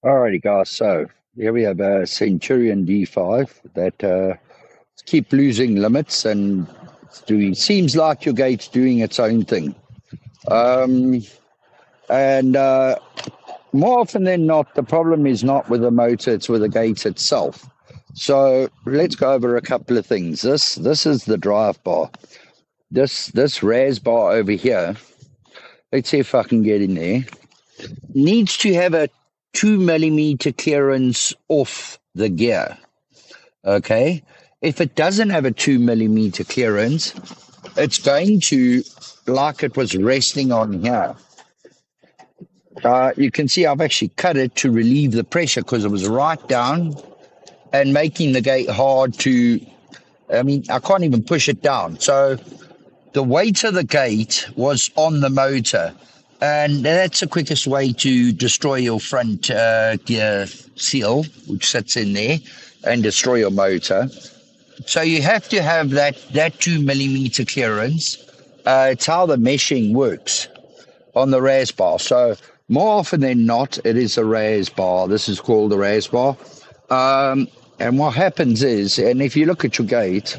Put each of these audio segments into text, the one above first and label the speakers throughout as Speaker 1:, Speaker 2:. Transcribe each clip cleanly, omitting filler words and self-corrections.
Speaker 1: Alrighty, guys. So here we have a Centurion D5 that keep losing limits and seems like your gate's doing its own thing. Um, and More often than not, the problem is not with the motor; it's with the gate itself. So let's go over a couple of things. This is the drive bar. This ras bar over here. Let's see if I can get in there. Needs to have a 2 millimeter clearance off the gear. Okay. If it doesn't have a 2 millimeter clearance, it's going to, like it was resting on here. You can see I've actually cut it to relieve the pressure because it was right down and making the gate hard to, I can't even push it down. So the weight of the gate was on the motor. And that's the quickest way to destroy your front gear seal, which sits in there, and destroy your motor. So you have to have that 2 millimeter clearance. It's how the meshing works on the ras bar. So more often than not, it is a ras bar. This is called a ras bar. And what happens is, and if you look at your gate,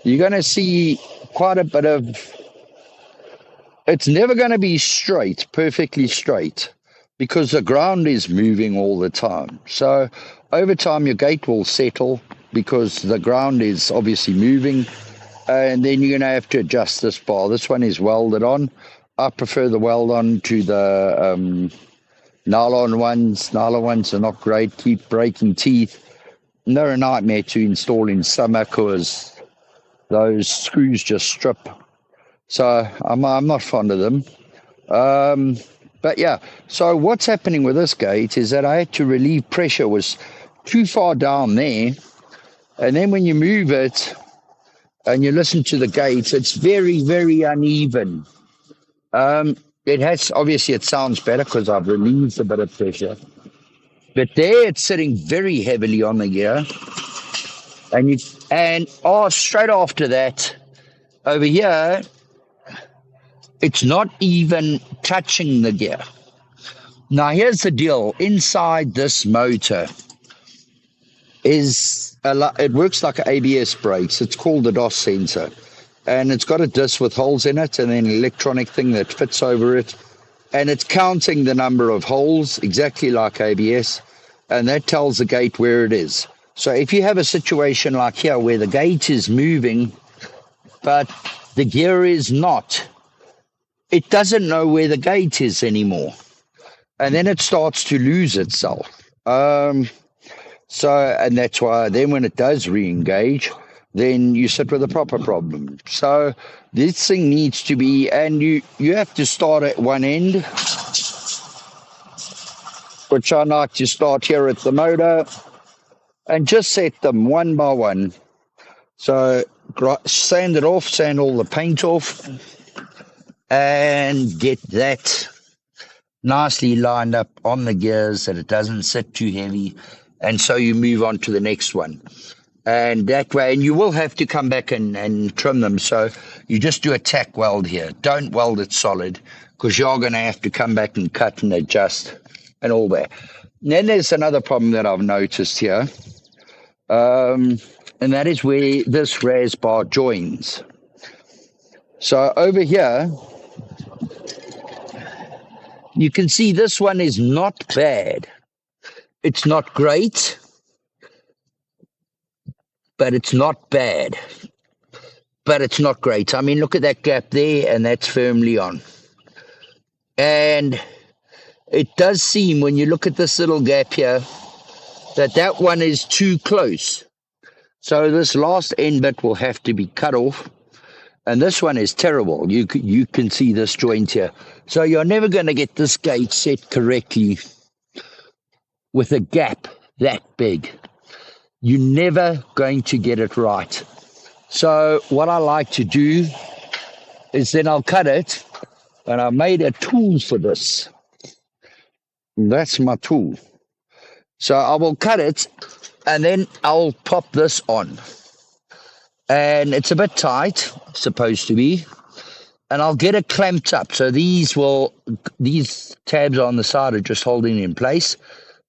Speaker 1: you're going to see quite a bit of, it's never going to be straight, perfectly straight, because the ground is moving all the time. So over time, your gate will settle because the ground is obviously moving, and then you're going to have to adjust this bar. This one is welded on. I prefer the weld on to the nylon ones. Nylon ones are not great, keep breaking teeth. And they're a nightmare to install in summer because those screws just strip. So I'm not fond of them. But yeah, so what's happening with this gate is that I had to relieve pressure, was too far down there. And then when you move it and you listen to the gate, it's very, very uneven. It has, obviously it sounds better because I've relieved a bit of pressure. But there it's sitting very heavily on the gear. And straight after that, over here, it's not even touching the gear. Now, here's the deal. Inside this motor it works like an ABS brakes. It's called the DOS sensor. And it's got a disc with holes in it and then an electronic thing that fits over it. And it's counting the number of holes, exactly like ABS. And that tells the gate where it is. So if you have a situation like here where the gate is moving, but the gear is not, it doesn't know where the gate is anymore. And then it starts to lose itself. And that's why then when it does re-engage, then you sit with a proper problem. So this thing needs to be, and you have to start at one end, which I like to start here at the motor, and just set them one by one. So sand it off, sand all the paint off, and get that nicely lined up on the gears that it doesn't sit too heavy. And so you move on to the next one. And that way, and you will have to come back and trim them. So you just do a tack weld here. Don't weld it solid because you're going to have to come back and cut and adjust and all that. And then there's another problem that I've noticed here. And that is where this ras bar joins. So over here, you can see this one is not bad. It's not great, but it's not bad. But it's not great. I mean, look at that gap there, and that's firmly on. And it does seem, when you look at this little gap here, that one is too close. So this last end bit will have to be cut off. And this one is terrible. You can see this joint here. So you're never going to get this gate set correctly with a gap that big. You're never going to get it right. So what I like to do is then I'll cut it, and I made a tool for this. And that's my tool. So I will cut it, and then I'll pop this on. And it's a bit tight, supposed to be. And I'll get it clamped up. So these tabs on the side are just holding it in place.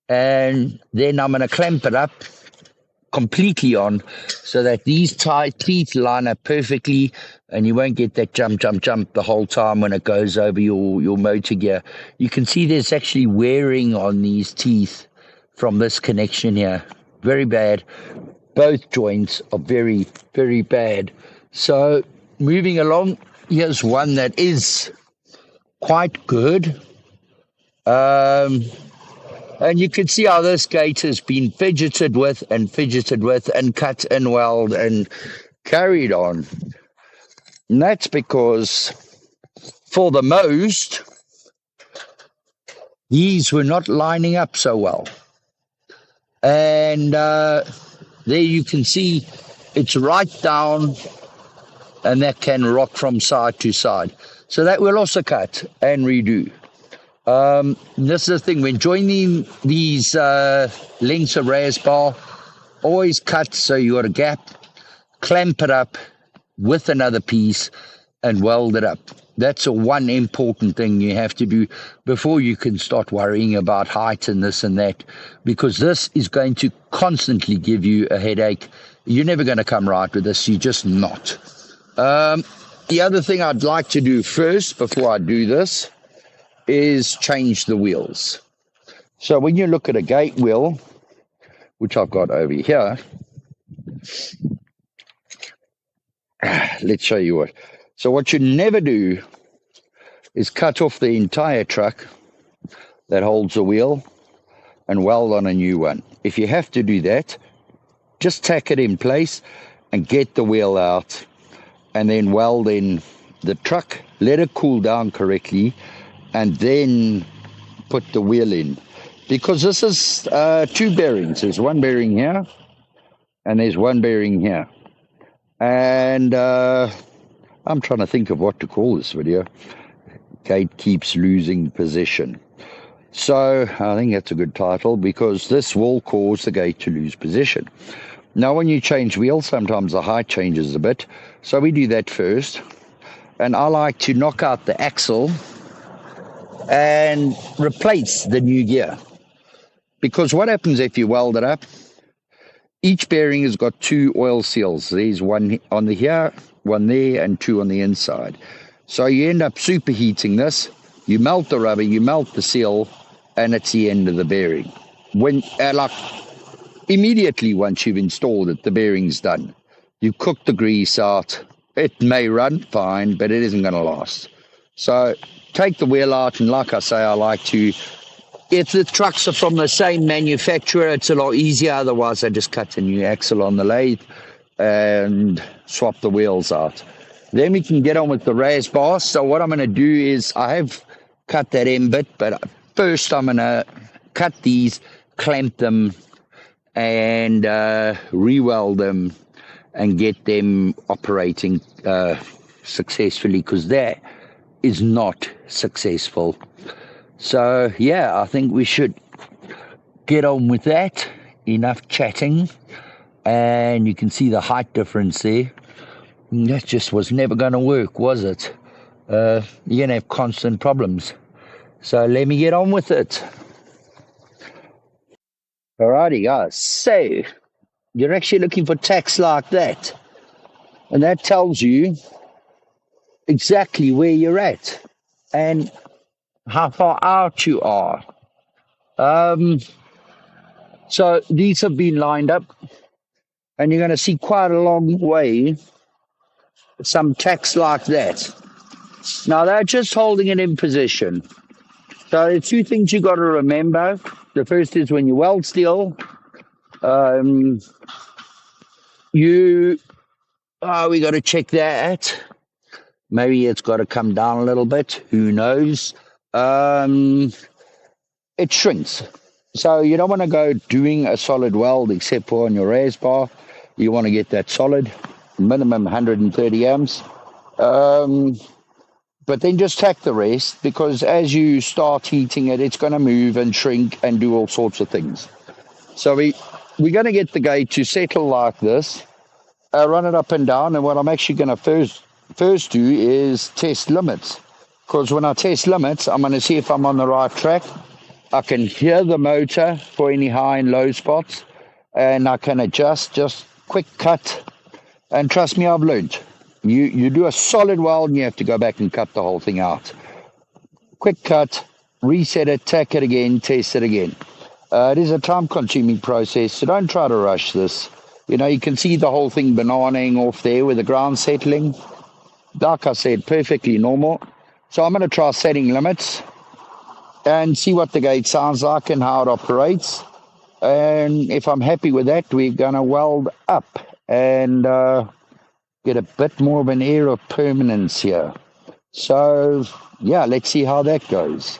Speaker 1: And then I'm going to clamp it up completely on so that these teeth line up perfectly and you won't get that jump the whole time when it goes over your motor gear. You can see there's actually wearing on these teeth from this connection here. Very bad. Both joints are very, very bad. So moving along, here's one that is quite good. And you can see how this gate has been fidgeted with and cut and weld and carried on. And that's because, for the most, these were not lining up so well. And there you can see it's right down, and that can rock from side to side. So that will also cut and redo. This is the thing, when joining these lengths of raised bar, always cut so you got a gap, clamp it up with another piece and weld it up. That's a one important thing you have to do before you can start worrying about height and this and that, because this is going to constantly give you a headache. You're never going to come right with this. You're just not. The other thing I'd like to do first before I do this is change the wheels. So when you look at a gate wheel, which I've got over here, let's show you what. So what you never do is cut off the entire truck that holds the wheel and weld on a new one. If you have to do that, just tack it in place and get the wheel out and then weld in the truck, let it cool down correctly, and then put the wheel in. Because this is two bearings. There's one bearing here, and there's one bearing here. And I'm trying to think of what to call this video. Gate keeps losing position. So I think that's a good title, because this will cause the gate to lose position. Now when you change wheels, sometimes the height changes a bit. So we do that first. And I like to knock out the axle and replace the new gear. Because what happens if you weld it up, each bearing has got two oil seals. There's one on the here, one there, and two on the inside. So you end up superheating this, you melt the rubber, you melt the seal, and it's the end of the bearing. When immediately once you've installed it, the bearing's done. You cook the grease out. It may run fine, but it isn't going to last. So take the wheel out, and like I say, I like to, if the trucks are from the same manufacturer, it's a lot easier. Otherwise, I just cut a new axle on the lathe and swap the wheels out. Then we can get on with the raised bars. So what I'm going to do is, I have cut that end bit, but first I'm going to cut these, clamp them, and re-weld them and get them operating successfully, because that is not successful. So yeah, I think we should get on with that. Enough chatting. And you can see the height difference there. And that just was never going to work, was it? You're going to have constant problems. So let me get on with it. Alrighty, guys. So you're actually looking for tacks like that. And that tells you exactly where you're at and how far out you are. So these have been lined up, and you're going to see quite a long way some tacks like that. Now they're just holding it in position. So the two things you got to remember. The first is, when you weld steel, we got to check that. Maybe it's got to come down a little bit. Who knows? It shrinks. So you don't want to go doing a solid weld except for on your raised bar. You want to get that solid, minimum 130 amps. But then just tack the rest, because as you start heating it, it's going to move and shrink and do all sorts of things. So we're going to get the gate to settle like this, run it up and down. And what I'm actually going to first do is test limits. Because when I test limits, I'm going to see if I'm on the right track. I can hear the motor for any high and low spots, and I can adjust, just quick cut. And trust me, I've learned. You do a solid weld and you have to go back and cut the whole thing out. Quick cut, reset it, tack it again, test it again. It is a time-consuming process, so don't try to rush this. You can see the whole thing bananaing off there with the ground settling. Like I said, perfectly normal. So I'm going to try setting limits and see what the gate sounds like and how it operates. And if I'm happy with that, we're going to weld up and get a bit more of an air of permanence here. So, yeah, let's see how that goes.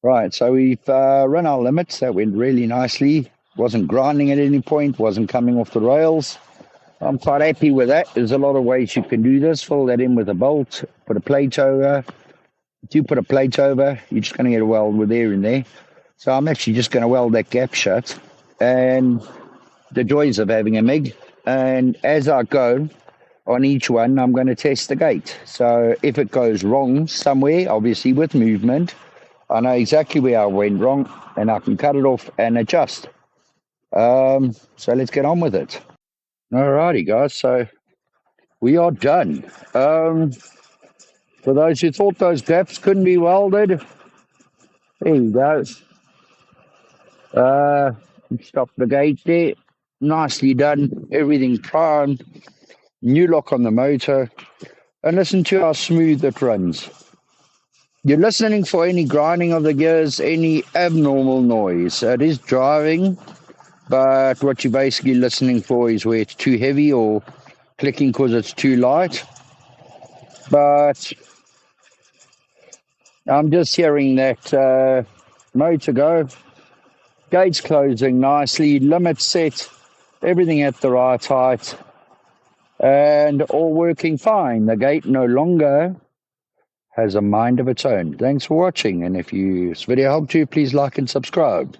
Speaker 1: Right, so we've run our limits. That went really nicely. Wasn't grinding at any point, wasn't coming off the rails. I'm quite happy with that. There's a lot of ways you can do this. Fill that in with a bolt, put a plate over. If you put a plate over, you're just going to get a weld with air in there. So I'm actually just going to weld that gap shut. And the joys of having a MIG. And as I go on each one, I'm going to test the gate. So if it goes wrong somewhere, obviously with movement, I know exactly where I went wrong, and I can cut it off and adjust. So let's get on with it. Alrighty, guys. So we are done. For those who thought those gaps couldn't be welded, there you go. Stop the gate there. Nicely done. Everything primed. New lock on the motor. And listen to how smooth it runs. You're listening for any grinding of the gears, any abnormal noise. It is driving, but what you're basically listening for is where it's too heavy or clicking because it's too light. But I'm just hearing that motor go. Gates closing nicely, limit set, everything at the right height, and all working fine. The gate no longer has a mind of its own. Thanks for watching, and if this video helped you, please like and subscribe.